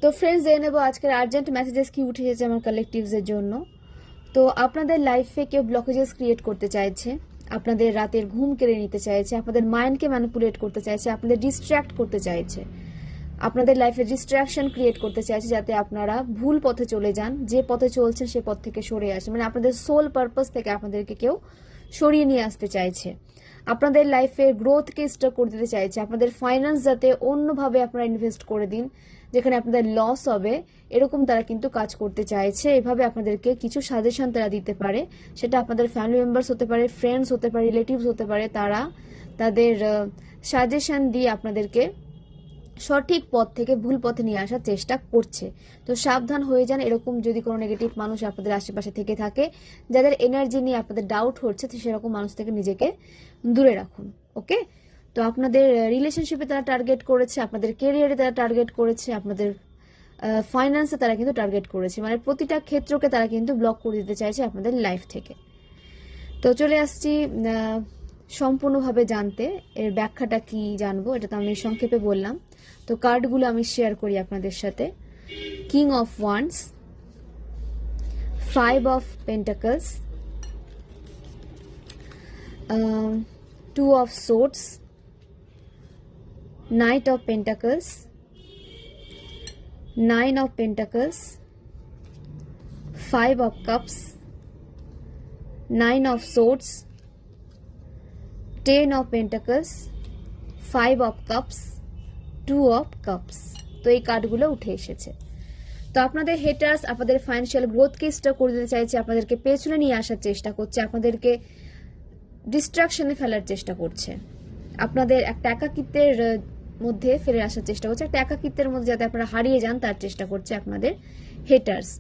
তো ফ্রেন্ডস, জেনে নেবো আজকের আর্জেন্ট মেসেজেস কি উঠে এসেছে আমার কালেকটিভসের জন্য। তো আপনাদের লাইফে কেউ ব্লকেজেস ক্রিয়েট করতে চাইছে, আপনাদের রাতের ঘুম কেড়ে নিতে চাইছে, আপনাদের মাইন্ডকে ম্যানিপুলেট করতে চাইছে, আপনাদের ডিস্ট্র্যাক্ট করতে চাইছে, আপনাদের লাইফে ডিস্ট্রাকশন ক্রিয়েট করতে চাইছে যাতে আপনারা ভুল পথে চলে যান, যে পথে চলছেন সে পথ থেকে সরে আসেন। মানে আপনাদের সোল পারপাস থেকে আপনাদেরকে কেউ সরিয়ে নিয়ে আসতে চাইছে, আপনাদের লাইফের গ্রোথকে স্টপ করে দিতে চাইছে, আপনাদের ফাইন্যান্স যাতে অন্যভাবে আপনারা ইনভেস্ট করে দিন যেখানে আপনাদের লস হবে, এরকম তারা কিন্তু কাজ করতে চাইছে। এভাবে আপনাদেরকে কিছু সাজেশন তারা দিতে পারে, সেটা আপনাদের ফ্যামিলি মেম্বার্স হতে পারে, ফ্রেন্ডস হতে পারে, রিলেটিভস হতে পারে। তারা তাদের সাজেশন দিয়ে আপনাদেরকে সঠিক পথ থেকে ভুল পথে নিয়ে আসার চেষ্টা করছে। তো সাবধান হয়ে যান, এরকম যদি কোনো নেগেটিভ মানুষ আপনাদের আশেপাশে থেকে থাকে, যাদের এনার্জি নিয়ে আপনাদের ডাউট হচ্ছে, তো সেরকম মানুষ থেকে নিজেকে দূরে রাখুন। ওকে, তো আপনাদের রিলেশনশিপে তারা টার্গেট করেছে, আপনাদের কেরিয়ারে তারা টার্গেট করেছে, আপনাদের ফাইন্যান্সে তারা কিন্তু টার্গেট করেছে। মানে প্রতিটা ক্ষেত্রকে তারা কিন্তু ব্লক করে দিতে চাইছে আপনাদের লাইফ থেকে। তো চলে আসছি সম্পূর্ণভাবে জানতে, এর ব্যাখ্যাটা কি জানবো, এটা তো আমি সংক্ষেপে বললাম। তো কার্ডগুলো আমি শেয়ার করি আপনাদের সাথে। King of wands, 5 of pentacles, 2 of swords, night of pentacles, 9 of pentacles, 5 of cups, 9 of swords, 10 of pentacles, 5 of cups, 2 of cups. তো এই কার্ডগুলো উঠে এসেছে। তো আপনাদের হেটার্স আপনাদের ফাইন্যান্সিয়াল গ্রোথকে স্টপ করে দিতে চাইছে, আপনাদেরকে পেছনে নিয়ে আসার চেষ্টা করছে, আপনাদেরকে ডিস্ট্রাকশনে ফেলার চেষ্টা করছে, আপনাদের একটা একাকিত্বের মধ্যে ফেলে আসার চেষ্টা করছে, একটা একাকিত্বের মধ্যে যাতে আপনারা হারিয়ে যান তার চেষ্টা করছে আপনাদের হেটার্স।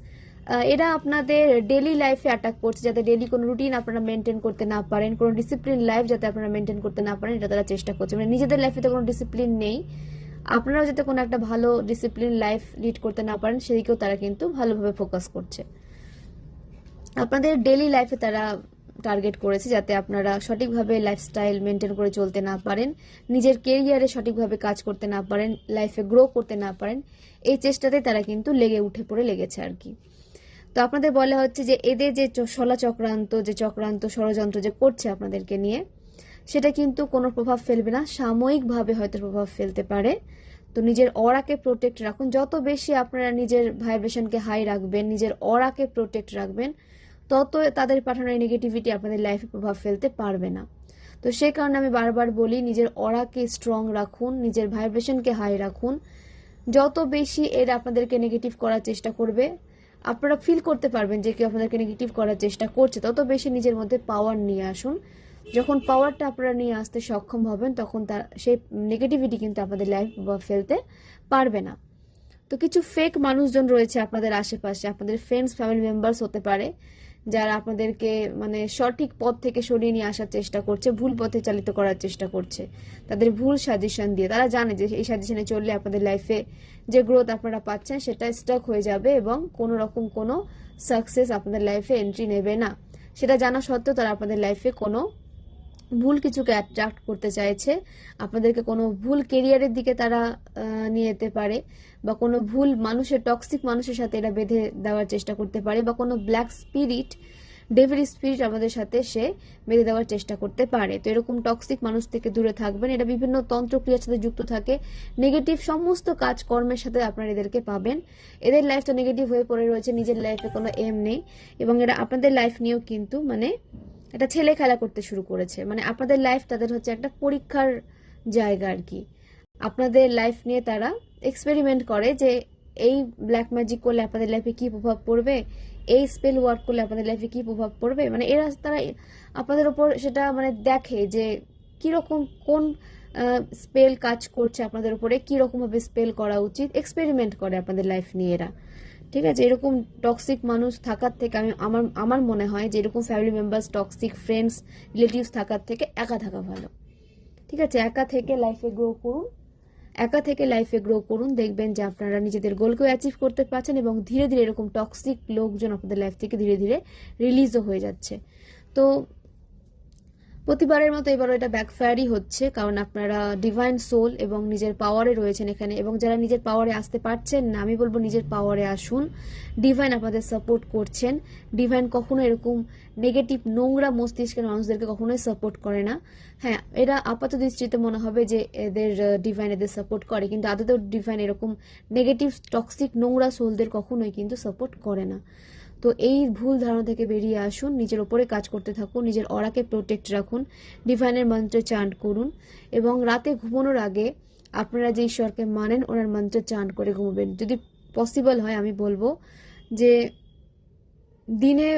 এরা আপনাদের ডেলি লাইফে অ্যাটাক করছে, যাতে ডেলি কোনো রুটিন আপনারা মেনটেন করতে না পারেন, কোনো ডিসিপ্লিন লাইফ যাতে আপনারা মেনটেন করতে না পারেন, এটা তারা চেষ্টা করছে। মানে নিজেদের লাইফে তো কোনো ডিসিপ্লিন নেই, আপনারাও যাতে কোনো একটা ভালো ডিসিপ্লিন লাইফ লিড করতে না পারেন সেদিকেও তারা কিন্তু ভালোভাবে ফোকাস করছে। আপনাদের ডেলি লাইফে তারা টার্গেট করেছে যাতে আপনারা সঠিকভাবে লাইফস্টাইল মেনটেন করে চলতে না পারেন, নিজের কেরিয়ারে সঠিকভাবে কাজ করতে না পারেন, লাইফে গ্রো করতে না পারেন। এই চেষ্টাতে তারা কিন্তু লেগে উঠে পড়ে লেগেছে আর কি। তো আপনাদের বলা হচ্ছে যে এদের যে শলা চক্রান্ত, যে চক্রান্ত ষড়যন্ত্র যে করছে আপনাদেরকে নিয়ে, সেটা কিন্তু কোনো প্রভাব ফেলবে না, সাময়িকভাবে হয়তো প্রভাব ফেলতে পারে। তো নিজের অরাকে প্রোটেক্ট রাখুন, যত বেশি আপনারা নিজের ভাইব্রেশনকে হাই রাখবেন, নিজের অরাকে প্রোটেক্ট রাখবেন, তত তাদের পাঠানো এই নেগেটিভিটি আপনাদের লাইফে প্রভাব ফেলতে পারবে না। তো সেই কারণে আমি বারবার বলি, নিজের অরাকে স্ট্রং রাখুন, নিজের ভাইব্রেশনকে হাই রাখুন। যত বেশি এর আপনাদেরকে নেগেটিভ করার চেষ্টা করবে, আপনারা ফিল করতে পারবেন যে কেউ আপনাদেরকে নেগেটিভ করার চেষ্টা করছে, তত বেশি নিজের মধ্যে পাওয়ার নিয়ে আসুন। যখন পাওয়ারটা আপনারা নিয়ে আসতে সক্ষম হবেন, তখন তার সেই নেগেটিভিটি কিন্তু আপনাদের লাইফে প্রভাব ফেলতে পারবে না। তো কিছু ফেক মানুষজন রয়েছে আপনাদের আশেপাশে, আপনাদের ফ্রেন্ডস ফ্যামিলি মেম্বার্স হতে পারে, যারা আপনাদেরকে মানে সঠিক পথ থেকে সরিয়ে নিয়ে আসার চেষ্টা করছে, ভুল পথে চালিত করার চেষ্টা করছে তাদের ভুল সাজেশন দিয়ে। তারা জানে যে এই সাজেশনে চললে আপনাদের লাইফে যে গ্রোথ আপনারা পাচ্ছেন সেটা স্টক হয়ে যাবে এবং কোনো রকম কোনো সাকসেস আপনাদের লাইফে এন্ট্রি নেবে না। সেটা জানা সত্ত্বেও তারা আপনাদের লাইফে কোনো ভুল কিছুকে অ্যাট্রাক্ট করতে চাইছে, আপনাদেরকে কোনো ভুল কেরিয়ারের দিকে তারা নিয়ে যেতে পারে, বা কোনো ভুল মানুষের টক্সিক মানুষের সাথে এরা বেঁধে দেওয়ার চেষ্টা করতে পারে, বা কোনো ব্ল্যাক স্পিরিট ডেভিল স্পিরিট আমাদের সাথে সে বেঁধে দেওয়ার চেষ্টা করতে পারে। তো এরকম টক্সিক মানুষ থেকে দূরে থাকবেন। এটা বিভিন্ন তন্ত্রক্রিয়ার সাথে যুক্ত থাকে, নেগেটিভ সমস্ত কাজকর্মের সাথে আপনারা এদেরকে পাবেন। এদের লাইফটা নেগেটিভ হয়ে পড়ে রয়েছে, নিজের লাইফে কোনো এম নেই, এবং এরা আপনাদের লাইফ নিয়েও কিন্তু মানে এটা ছেলে খেলা করতে শুরু করেছে। মানে আপনাদের লাইফ তাদের হচ্ছে একটা পরীক্ষার জায়গা আর কি। আপনাদের লাইফ নিয়ে তারা এক্সপেরিমেন্ট করে যে এই ব্ল্যাক ম্যাজিক করলে আপনাদের লাইফে কি প্রভাব পড়বে, এই স্পেল ওয়ার্ক করলে আপনাদের লাইফে কি প্রভাব পড়বে। মানে এরা তারা আপনাদের ওপর সেটা মানে দেখে যে কিরকম কোন স্পেল কাজ করছে আপনাদের উপরে, কীরকমভাবে স্পেল করা উচিত, এক্সপেরিমেন্ট করে আপনাদের লাইফ নিয়ে এরা। ঠিক আছে, এরকম টক্সিক মানুষ থাকার থেকে আমি আমার আমার মনে হয় যে এরকম family members, toxic friends, relatives থাকার থেকে একা থাকা ভালো। ঠিক আছে, একা থেকে লাইফে গ্রো করুন, একা থেকে লাইফে গ্রো করুন, দেখবেন যে আপনারা নিজেদের গোলকেও অ্যাচিভ করতে পারছেন এবং ধীরে ধীরে এরকম টক্সিক লোকজন আপনাদের লাইফ থেকে ধীরে ধীরে রিলিজও হয়ে যাচ্ছে। তো প্রতিবারের মতো এবারও এটা ব্যাকফায়ারই হচ্ছে, কারণ আপনারা ডিভাইন সোল এবং নিজের পাওয়ারে রয়েছেন এখানে, এবং যারা নিজের পাওয়ারে আসতে পারছেন না, আমি বলবো নিজের পাওয়ারে আসুন। ডিভাইন আপনাদের সাপোর্ট করছেন। ডিভাইন কখনো এরকম নেগেটিভ নোংরা মস্তিষ্কের মানুষদেরকে কখনোই সাপোর্ট করে না। হ্যাঁ, এরা আপাত দৃষ্টিতে মনে হবে যে এদের ডিভাইন এদের সাপোর্ট করে, কিন্তু আদতেও ডিভাইন এরকম নেগেটিভ টক্সিক নোংরা সোলদের কখনোই কিন্তু সাপোর্ট করে না। তো এই ভুল ধারণা থেকে বেরিয়ে আসুন, নিজের ওপরে কাজ করতে থাকুন, নিজের অরাকে প্রোটেক্ট রাখুন, ডিভাইনের মন্ত্রে চান্ট করুন, এবং রাতে ঘুমানোর আগে আপনারা যে ঈশ্বরকে মানেন ওনার মন্ত্রে চান্ট করে ঘুমাবেন। যদি পসিবল হয় আমি বলবো যে দিনে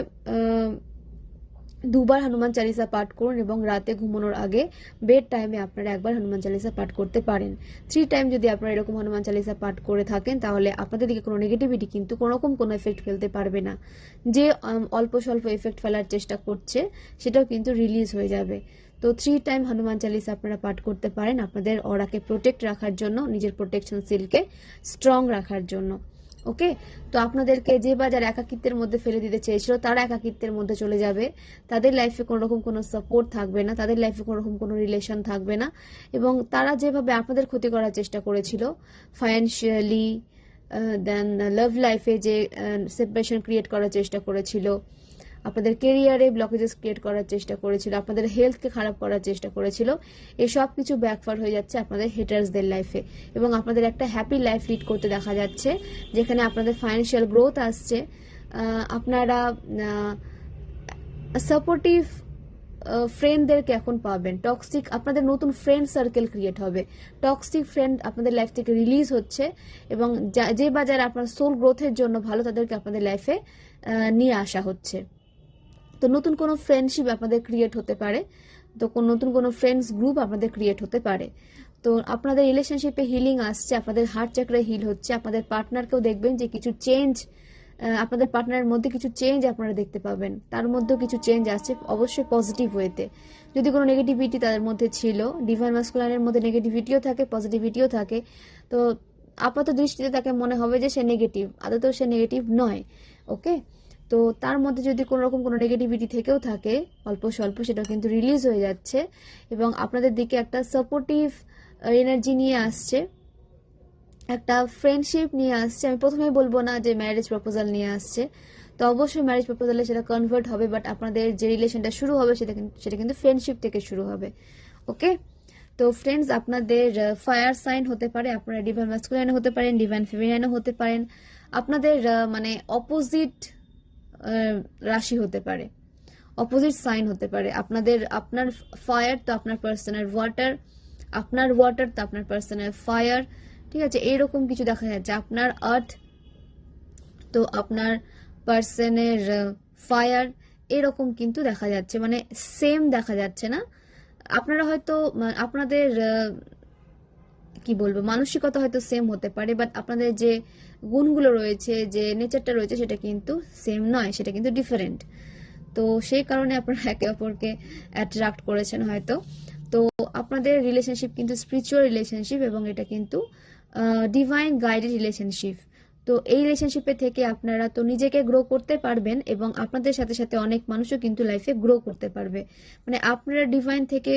2বার হনুমান চালিসা পাঠ করুন, এবং রাতে ঘুমানোর আগে বেড টাইমে আপনারা 1বার হনুমান চালিসা পাঠ করতে পারেন। 3 টাইম যদি আপনারা এরকম হনুমান চালিসা পাঠ করে থাকেন, তাহলে আপনাদের দিকে কোনো নেগেটিভিটি কিন্তু কোনোরকম কোনো এফেক্ট ফেলতে পারবে না। যে অল্প স্বল্প এফেক্ট ফেলার চেষ্টা করছে সেটাও কিন্তু রিলিজ হয়ে যাবে। তো 3 টাইম হনুমান চালিসা আপনারা পাঠ করতে পারেন আপনাদের অরাকে প্রোটেক্ট রাখার জন্য, নিজের প্রোটেকশন সিলকে স্ট্রং রাখার জন্য। ওকে, তো আপনাদেরকে যে বাজার একাকিত্বের মধ্যে ফেলে দিতে চেয়েছিল তারা একাকিত্বের মধ্যে চলে যাবে। তাদের লাইফে কোনো রকম কোনো সাপোর্ট থাকবে না, তাদের লাইফে কোনো রকম কোনো রিলেশন থাকবে না, এবং তারা যেভাবে আপনাদের ক্ষতি করার চেষ্টা করেছিল ফাইন্যান্সিয়ালি, দেন লাভ লাইফে যে সেপারেশন ক্রিয়েট করার চেষ্টা করেছিল, আপনাদের কেরিয়ারে ব্লকেজেস ক্রিয়েট করার চেষ্টা করেছিল, আপনাদের হেলথকে খারাপ করার চেষ্টা করেছিল, এই সব কিছু ব্যাকফায়ার হয়ে যাচ্ছে আপনাদের হেটার্সদের লাইফে, এবং আপনাদের একটা হ্যাপি লাইফ লিড করতে দেখা যাচ্ছে, যেখানে আপনাদের ফাইন্যান্সিয়াল গ্রোথ আসছে। আপনারা সাপোর্টিভ ফ্রেন্ডদেরকে এখন পাবেন। টক্সিক আপনাদের নতুন ফ্রেন্ড সার্কেল ক্রিয়েট হবে, টক্সিক ফ্রেন্ড আপনাদের লাইফ থেকে রিলিজ হচ্ছে, এবং যে বাজারে আপনার সোল গ্রোথের জন্য ভালো তাদেরকে আপনাদের লাইফে নিয়ে আসা হচ্ছে। তো নতুন কোনো ফ্রেন্ডশিপ আপনাদের ক্রিয়েট হতে পারে, তো নতুন কোনো ফ্রেন্ডস গ্রুপ আপনাদের ক্রিয়েট হতে পারে। তো আপনাদের রিলেশনশিপে হিলিং আসছে, আপনাদের হার্ট চাকরা হিল হচ্ছে, আপনাদের পার্টনারকেও দেখবেন যে কিছু চেঞ্জ, আপনাদের পার্টনারের মধ্যে কিছু চেঞ্জ আপনারা দেখতে পাবেন, তার মধ্যেও কিছু চেঞ্জ আসছে, অবশ্যই পজিটিভ ওয়েতে। যদি কোনো নেগেটিভিটি তাদের মধ্যে ছিল, ডিভাইন মাস্কুলাইনের মধ্যে নেগেটিভিটিও থাকে, পজিটিভিটিও থাকে, তো আপাত দৃষ্টিতে তাকে মনে হবে যে সে নেগেটিভ, আদতেও সে নেগেটিভ নয়। ওকে, তো তার মধ্যে যদি কোনো রকম কোনো নেগেটিভিটি থেকেও থাকে অল্প স্বল্প, সেটা কিন্তু রিলিজ হয়ে যাচ্ছে, এবং আপনাদের দিকে একটা সাপোর্টিভ এনার্জি নিয়ে আসছে, একটা ফ্রেন্ডশিপ নিয়ে আসছে। আমি প্রথমেই বলবো না যে ম্যারেজ প্রপোজাল নিয়ে আসছে, তো অবশ্যই ম্যারেজ প্রপোজালে সেটা কনভার্ট হবে, বাট আপনাদের যে রিলেশনটা শুরু হবে সেটা কিন্তু ফ্রেন্ডশিপ থেকে শুরু হবে। ওকে, তো ফ্রেন্ডস, আপনাদের ফায়ার সাইন হতে পারে, আপনারা ডিভাইন ম্যাসকুলাইন হতে পারেন, ডিভাইন ফেমিনাইনও হতে পারেন, আপনাদের মানে অপোজিট রাশি হতে পারে, অপোজিট সাইন হতে পারে। আপনার ফায়ার তো আপনার পার্সনের ওয়াটার, আপনার ওয়াটার তো আপনার পার্সনের ফায়ার, ঠিক আছে, এইরকম কিছু দেখা যাচ্ছে। আপনার আর্থ তো আপনার পার্সনের ফায়ার, এরকম কিন্তু দেখা যাচ্ছে, মানে সেম দেখা যাচ্ছে না। আপনারা হয়তো আপনাদের কি বলবো মানসিকতা হয়তো সেম হতে পারে, বাট আপনাদের যে গুণগুলো রয়েছে, যে নেচারটা রয়েছে, সেটা কিন্তু সেম নয়, সেটা কিন্তু ডিফারেন্ট। তো সেই কারণে আপনারা একে অপরকে অ্যাট্রাক্ট করেছেন হয়তো। তো আপনাদের রিলেশনশিপ কিন্তু স্পিরিচুয়াল রিলেশনশিপ, এবং এটা কিন্তু ডিভাইন গাইডেড রিলেশনশিপ। তো এই রিলেশনশিপে থেকে আপনারা তো নিজেকে গ্রো করতে পারবেন, এবং আপনাদের সাথে সাথে অনেক মানুষও কিন্তু লাইফে গ্রো করতে পারবে। মানে আপনারা ডিভাইন থেকে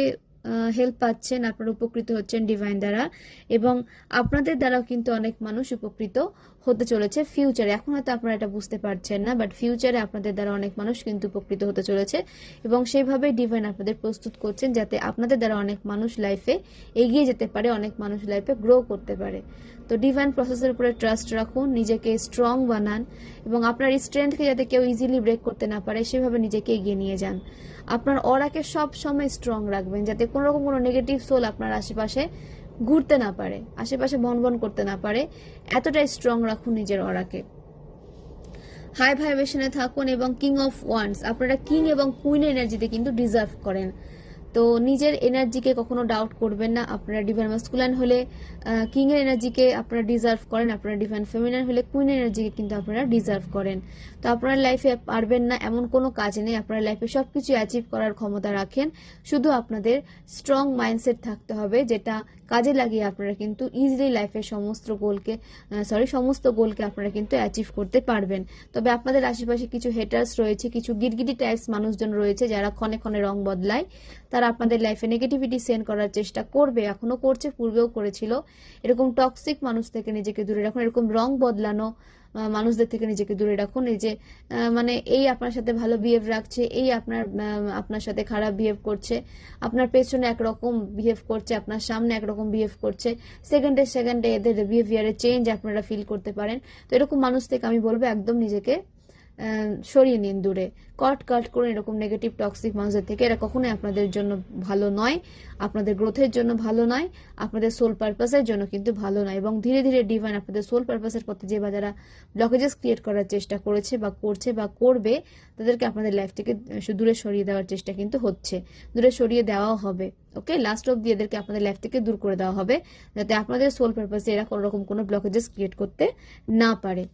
হেল্প পাচ্ছেন, আপনারা উপকৃত হচ্ছেন ডিভাইন দ্বারা, এবং আপনাদের দ্বারাও কিন্তু অনেক মানুষ উপকৃত হতে চলেছে ফিউচারে। এখন হয়তো আপনারা এটা বুঝতে পারছেন না, বাট ফিউচারে আপনাদের দ্বারা অনেক মানুষ কিন্তু উপকৃত হতে চলেছে, এবং সেইভাবে ডিভাইন আপনাদের প্রস্তুত করছেন যাতে আপনাদের দ্বারা অনেক মানুষ লাইফে এগিয়ে যেতে পারে, অনেক মানুষ লাইফে গ্রো করতে পারে। তো ডিভাইন প্রসেসের উপরে ট্রাস্ট রাখুন, নিজেকে স্ট্রং বানান, এবং আপনার স্ট্রেংথকে যাতে কেউ ইজিলি ব্রেক করতে না পারে সেভাবে নিজেকে এগিয়ে নিয়ে যান। আপনার অরাকে সব সময় স্ট্রং রাখবেন, যাতে কোনো রকম কোনো নেগেটিভ সোল আপনার আশেপাশে ঘুরতে না পারে, আশেপাশে বনবন করতে না পারে, এতটাই স্ট্রং রাখুন নিজের অরাকে। হাই ভাইব্রেশনে থাকুন, এবং কিং অফ ওয়ান্ডস, আপনারা কিং এবং কুইন এনার্জিতে কিন্তু ডিজার্ভ করেন। তো নিজের এনার্জিকে কখনো ডাউট করবেন না। আপনারা ডিভাইন মাস্কুলাইন হলে কিং এর এনার্জিকে আপনারা ডিজার্ভ করেন, আপনারা ডিভাইন ফেমিনাইন হলে কুইন এনার্জিকে কিন্তু আপনারা ডিজার্ভ করেন। তো আপনার লাইফে পারবেন না এমন কোনো কাজ নেই, আপনার লাইফে সবকিছু অ্যাচিভ করার ক্ষমতা রাখেন, শুধু আপনাদের স্ট্রং মাইন্ডসেট থাকতে হবে, যেটা কাজে লাগিয়ে আপনারা কিন্তু ইজিলি লাইফের সমস্ত গোলকে আপনারা কিন্তু অ্যাচিভ করতে পারবেন। তবে আপনাদের আশেপাশে কিছু হেটার্স রয়েছে, কিছু গিরগিটি টাইপস মানুষজন রয়েছে যারা ক্ষণে ক্ষণে রং বদলায়, তারা তারা আপনাদের লাইফে নেগেটিভিটি সেন্ড করার চেষ্টা করবে, এখনো করছে, পূর্বেও করেছিল। এরকম টক্সিক মানুষ থেকে নিজেকে দূরে রাখুন, এরকম রং বদলানো মানুষদের থেকে নিজেকে দূরে রাখুন। এই যে মানে এই আপনার সাথে ভালো বিহেভ রাখছে, এই আপনার সাথে খারাপ বিহেভ করছে, আপনার পেছনে একরকম বিহেভ করছে, আপনার সামনে একরকম বিহেভ করছে, সেকেন্ডে সেকেন্ডে এদের বিহেভিয়ারে চেঞ্জ আপনারা ফিল করতে পারেন। তো এরকম মানুষ থেকে আমি বলবো একদম নিজেকে সরিয়ে নিন দূরে, কাট করুন এরকম নেগেটিভ টক্সিক মানুষদের থেকে। এরা কখনোই আপনাদের জন্য ভালো নয়, আপনাদের গ্রোথের জন্য ভালো নয়, আপনাদের সোল পারপাসের জন্য কিন্তু ভালো নয়। এবং ধীরে ধীরে ডিভাইন আপনাদের সোল পারপাসের পথে যে বা যারা ব্লকেজেস ক্রিয়েট করার চেষ্টা করেছে বা করছে বা করবে, তাদেরকে আপনাদের লাইফ থেকে দূরে সরিয়ে দেওয়ার চেষ্টা কিন্তু হচ্ছে, দূরে সরিয়ে দেওয়াও হবে। ওকে, লাস্ট অব্দি এদেরকে আপনাদের লাইফ থেকে দূর করে দেওয়া হবে, যাতে আপনাদের সোল পারপাসে এরা কোনো রকম কোনো ব্লকেজেস ক্রিয়েট করতে না পারে।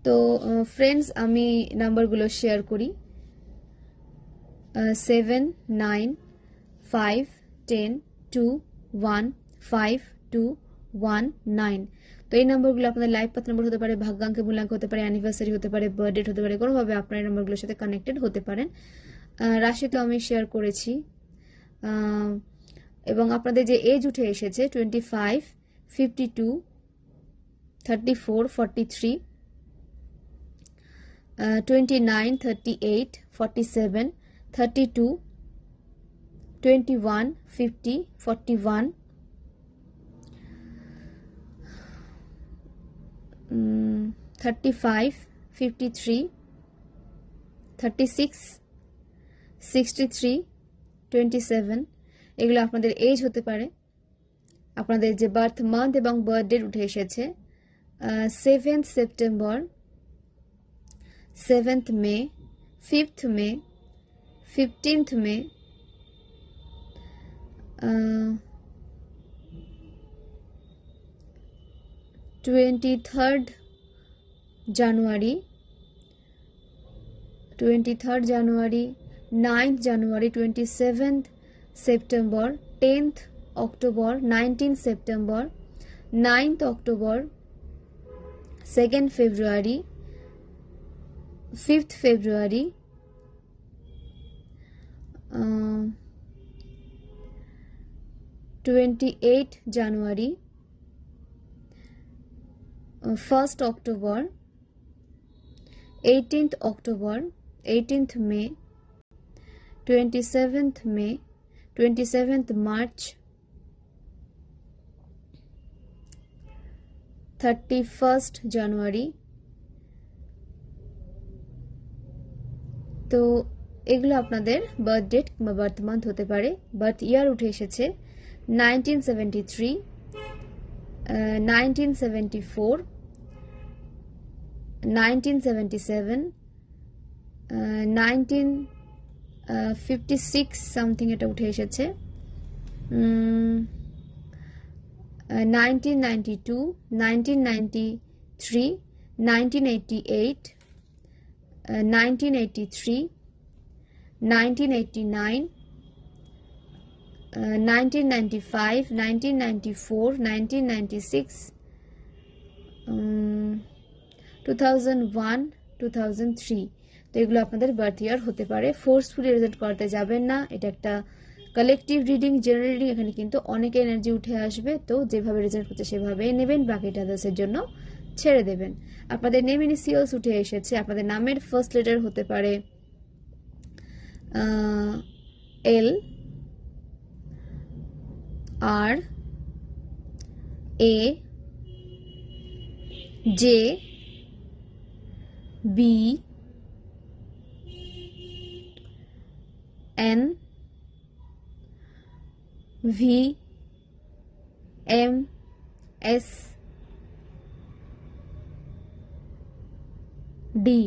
তো ফ্রেন্ডস, আমি নাম্বারগুলো শেয়ার করি। 7, 9, 5, 10, 2, 1, 5, 2, 1, 9। তো এই নাম্বারগুলো আপনাদের লাইফ পাথ নাম্বার হতে পারে, ভাগ্যাঙ্কে মূল্যাঙ্ক হতে পারে, অ্যানিভার্সারি হতে পারে, বার্থডেট হতে পারে, কোনোভাবে আপনার এই নাম্বারগুলোর সাথে কানেক্টেড হতে পারেন। রাশি তো আমি শেয়ার করেছি, এবং আপনাদের যে এজ উঠে এসেছে 25, 52, 34, 43, 29, 38, 47, 32, 21, 50, 41, 35, 53, 36, 63, 27, এগুলো আপনাদের এজ হতে পারে। আপনাদের যে বার্থ মান্থ এবং বার্থডে উঠে এসেছে 7th September, 7th May, 5th May, 15th May, 23rd January, 23rd January, 9th January, 27th September, 10th October, 19th September, 9th October, 2nd February, 5th February, 28th January, 1st October, 18th October, 18th May, 27th May, 27th March, 31st January। তো এগুলো আপনাদের birth date কিংবা birth month হতে পারে। Birth ইয়ার উঠে এসেছে 1973, 1974, 1977, 1956 something এটা উঠে এসেছে, 1992, 1993, 1988, 1983, 1989, 1995, 1994, 1996, 2001, 2003। তো এগুলো আপনাদের বার্থ ইয়ার হতে পারে। ফোর্সফুলি রেজাল্ট করতে যাবেন না, এটা একটা কালেকটিভ রিডিং, জেনারেল রিডিং, এখানে কিন্তু অনেক এনার্জি উঠে আসবে। তো যেভাবে রেজাল্ট করছে সেভাবেই নেবেন, বাকিটা আদার্সের জন্য ছেড়ে দেবেন। আপনাদের নেম ইনিশিয়ালস উঠে এসেছে, আপনাদের নামের ফার্স্ট লেটার হতে পারে L, R, A, J, B, N, V, M, S, D,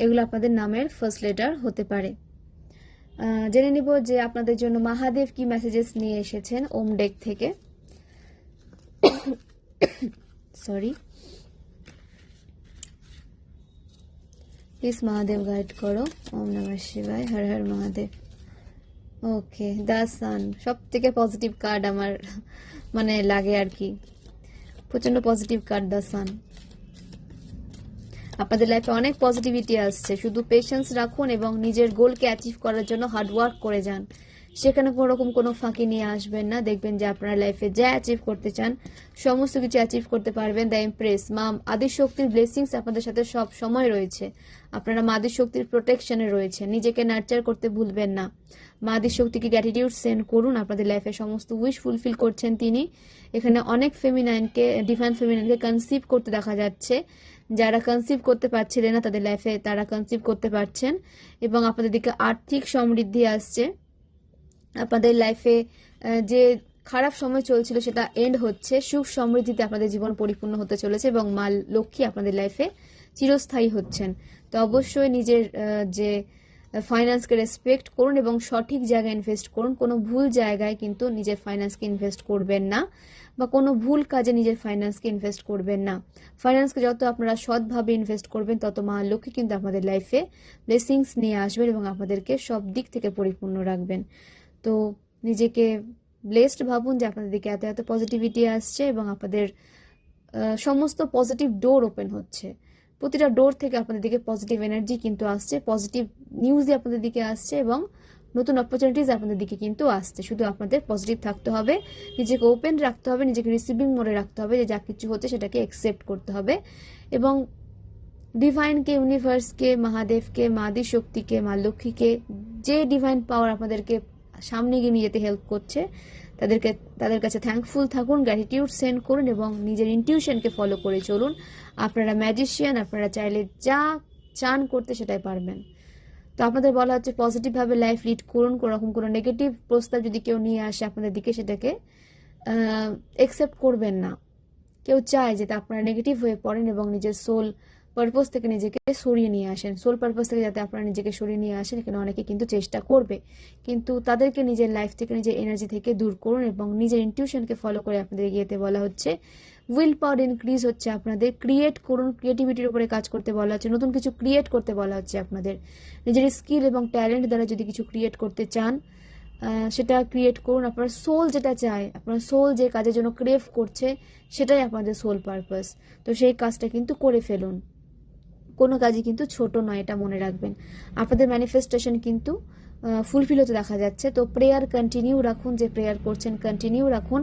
এগুলো আপনাদের নামের ফার্স্ট লেটার হতে পারে। জেনে নিব যে আপনাদের জন্য মহাদেব কি মেসেজেস নিয়ে এসেছেন ওম ডেক থেকে। সরি, প্লিজ মহাদেব গাইড করো। ওম নমঃ শিবায়, হর হর মহাদেব। ওকে, দ্য সান সব থেকে পজিটিভ কার্ড আমার মানে লাগে আর কি, প্রচন্ড পজিটিভ কার্ড দ্য সান। আপনাদের লাইফে অনেক পজিটিভিটি আসছে, শুধু পেশেন্স রাখুন এবং নিজের গোলকে অ্যাচিভ করার জন্য হার্ড ওয়ার্ক করে যান। সেখানে কোনো রকম কোনো ফাঁকি নিয়ে আসবেন না, দেখবেন যে আপনার লাইফে যা অ্যাচিভ করতে চান সমস্ত কিছু অ্যাচিভ করতে পারবেন। দ্য এমপ্রেস, মা আদিশক্তির ব্লেসিংস আপনাদের সাথে সব সময় রয়েছে। আপনারা মা আদিশক্তির প্রোটেকশনে রয়েছে, নিজেকে নার্চার করতে ভুলবেন না। মা আদিশক্তিকে গ্র্যাটিটিউড সেন্ড করুন, আপনাদের লাইফে সমস্ত উইশ ফুলফিল করছেন তিনি। এখানে অনেক ফেমিনাইনকে, ডিভাইন ফেমিনাইনকে কনসিভ করতে দেখা যাচ্ছে। যারা কনসিভ করতে পারছিলেন না তাদের লাইফে তারা কনসিভ করতে পারছেন এবং আপনাদের দিকে আর্থিক সমৃদ্ধি আসছে। আপনাদের লাইফে যে খারাপ সময় চলছিল সেটা এন্ড হচ্ছে, সুখ সমৃদ্ধিতে আপনাদের জীবন পরিপূর্ণ হতে চলেছে এবং মা লক্ষ্মী আপনাদের লাইফে চিরস্থায়ী হচ্ছেন। তো অবশ্যই নিজের যে ফাইন্যান্সকে রেসপেক্ট করুন এবং সঠিক জায়গায় ইনভেস্ট করুন। কোনো ভুল জায়গায় কিন্তু নিজের ফাইন্যান্সকে ইনভেস্ট করবেন না বা কোনো ভুল কাজে নিজের ফাইন্যান্সকে ইনভেস্ট করবেন না। ফাইন্যান্সকে যত আপনারা সৎভাবে ইনভেস্ট করবেন তত মা লক্ষ্মী কিন্তু আপনাদের লাইফে ব্লেসিংস নিয়ে আসবেন এবং আপনাদেরকে সব দিক থেকে পরিপূর্ণ রাখবেন। তো নিজেকে ব্লেসড ভাবুন যে আপনাদের দিকে এত এত পজিটিভিটি আসছে এবং আপনাদের সমস্ত পজিটিভ ডোর ওপেন হচ্ছে। প্রতিটা ডোর থেকে আপনাদের দিকে পজিটিভ এনার্জি কিন্তু আসছে, পজিটিভ নিউজই আপনাদের দিকে আসছে এবং নতুন অপরচুনিটিস আপনাদের দিকে কিন্তু আসছে। শুধু আপনাদের পজিটিভ থাকতে হবে, নিজেকে ওপেন রাখতে হবে, নিজেকে রিসিভিং মোডে রাখতে হবে, যে যা কিছু হচ্ছে সেটাকে অ্যাকসেপ্ট করতে হবে এবং ডিভাইনকে, ইউনিভার্সকে, মহাদেবকে, মা আদিশক্তিকে, মা লক্ষ্মীকে, যে ডিভাইন পাওয়ার আপনাদেরকে সামনে এগিয়ে নিয়ে যেতে হেল্প করছে তাদের কাছে থ্যাঙ্কফুল থাকুন, গ্র্যাটিটিউড সেন্ড করুন এবং নিজের ইনটিউশনকে ফলো করে চলুন। আপনারা ম্যাজিশিয়ান, আপনারা চাইলে যা চান করতে সেটাই পারবেন। তো আপনাদের বলা হচ্ছে পজিটিভভাবে লাইফ লিড করুন। কোনো রকম কোনো নেগেটিভ প্রস্তাব যদি কেউ নিয়ে আসে আপনাদের দিকে সেটাকে অ্যাকসেপ্ট করবেন না। কেউ চায় যে আপনারা নেগেটিভ হয়ে পড়েন এবং নিজের সোল পারপাস থেকে নিজেকে সরিয়ে নিয়ে আসেন। সোল পারপাস থেকে যাতে আপনারা নিজেকে সরিয়ে নিয়ে আসেন, এখানে অনেকে কিন্তু চেষ্টা করবে, কিন্তু তাদেরকে নিজের লাইফ থেকে, নিজের এনার্জি থেকে দূর করুন এবং নিজের ইনটিউশনকে ফলো করে আপনাদের এগিয়েতে বলা হচ্ছে। উইল পাওয়ার ইনক্রিজ হচ্ছে আপনাদের, ক্রিয়েট করুন, ক্রিয়েটিভিটির উপরে কাজ করতে বলা হচ্ছে, নতুন কিছু ক্রিয়েট করতে বলা হচ্ছে আপনাদের। নিজের স্কিল এবং ট্যালেন্ট দ্বারা যদি কিছু ক্রিয়েট করতে চান সেটা ক্রিয়েট করুন। আপনার সোল যেটা চায়, আপনার সোল যে কাজের জন্য ক্রেভ করছে সেটাই আপনাদের সোল পারপাস। তো সেই কাজটা কিন্তু করে ফেলুন, কোনো কাজই কিন্তু ছোট নয়, এটা মনে রাখবেন। আপনাদের ম্যানিফেস্টেশন কিন্তু ফুলফিল হতে দেখা যাচ্ছে। তো প্রেয়ার কন্টিনিউ রাখুন, যে প্রেয়ার করছেন কন্টিনিউ রাখুন।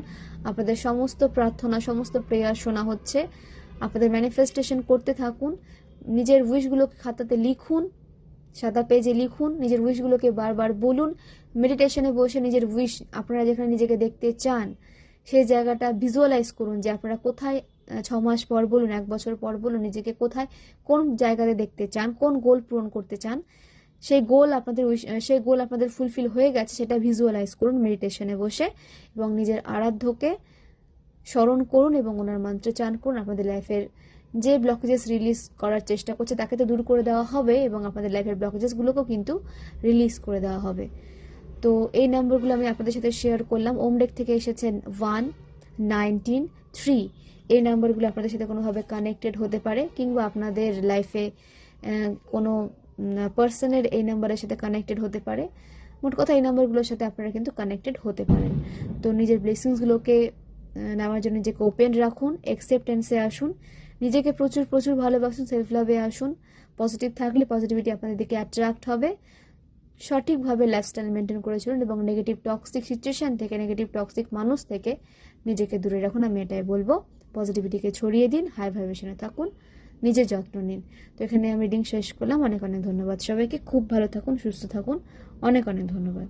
আপনাদের সমস্ত প্রার্থনা, সমস্ত প্রেয়ার শোনা হচ্ছে। আপনাদের ম্যানিফেস্টেশন করতে থাকুন, নিজের উইশগুলোকে খাতাতে লিখুন, সাদা পেজে লিখুন, নিজের উইশগুলোকে বারবার বলুন। মেডিটেশনে বসে নিজের উইশ, আপনারা যেখানে নিজেকে দেখতে চান সেই জায়গাটা ভিজুয়ালাইজ করুন, যে আপনারা কোথায় 6 মাস পর বলুন, 1 বছর পর বলুন, নিজেকে কোথায়, কোন জায়গাতে দেখতে চান, কোন গোল পূরণ করতে চান। সেই গোল আপনাদের ফুলফিল হয়ে গেছে সেটা ভিজুয়ালাইজ করুন মেডিটেশনে বসে এবং নিজের আরাধ্যকে স্মরণ করুন এবং ওনার মন্ত্রে চান করুন। আপনাদের লাইফের যে ব্লকেজেস রিলিজ করার চেষ্টা করছে তাকে তো দূর করে দেওয়া হবে এবং আপনাদের লাইফের ব্লকেজেসগুলোকেও কিন্তু রিলিজ করে দেওয়া হবে। তো এই নাম্বারগুলো আমি আপনাদের সাথে শেয়ার করলাম। ওমডেক থেকে এসেছেন 193। এই নাম্বারগুলো আপনাদের সাথে কোনোভাবে কানেক্টেড হতে পারে কিংবা আপনাদের লাইফে কোনো পার্সনের এই নাম্বারের সাথে কানেক্টেড হতে পারে। মোট কথা এই নাম্বারগুলোর সাথে আপনারা কিন্তু কানেক্টেড হতে পারেন। তো নিজের ব্লেসিংসগুলোকে নেওয়ার জন্য নিজেকে ওপেন রাখুন, অ্যাকসেপ্টেন্সে আসুন, নিজেকে প্রচুর প্রচুর ভালোবাসুন, সেলফ লাভে আসুন। পজিটিভ থাকলে পজিটিভিটি আপনাদের দিকে অ্যাট্রাক্ট হবে। সঠিকভাবে লাইফস্টাইল মেনটেন করে চলুন এবং নেগেটিভ টক্সিক সিচুয়েশন থেকে, নেগেটিভ টক্সিক মানুষ থেকে নিজেকে দূরে রাখুন। আমি এটাই বলবো, পজিটিভিটিকে ছড়িয়ে দিন, হাই ভাইব্রেশনে থাকুন, নিজের যত্ন নিন। তো এখানে আমি রিডিং শেষ করলাম। অনেক অনেক ধন্যবাদ সবাইকে, খুব ভালো থাকুন, সুস্থ থাকুন, অনেক অনেক ধন্যবাদ।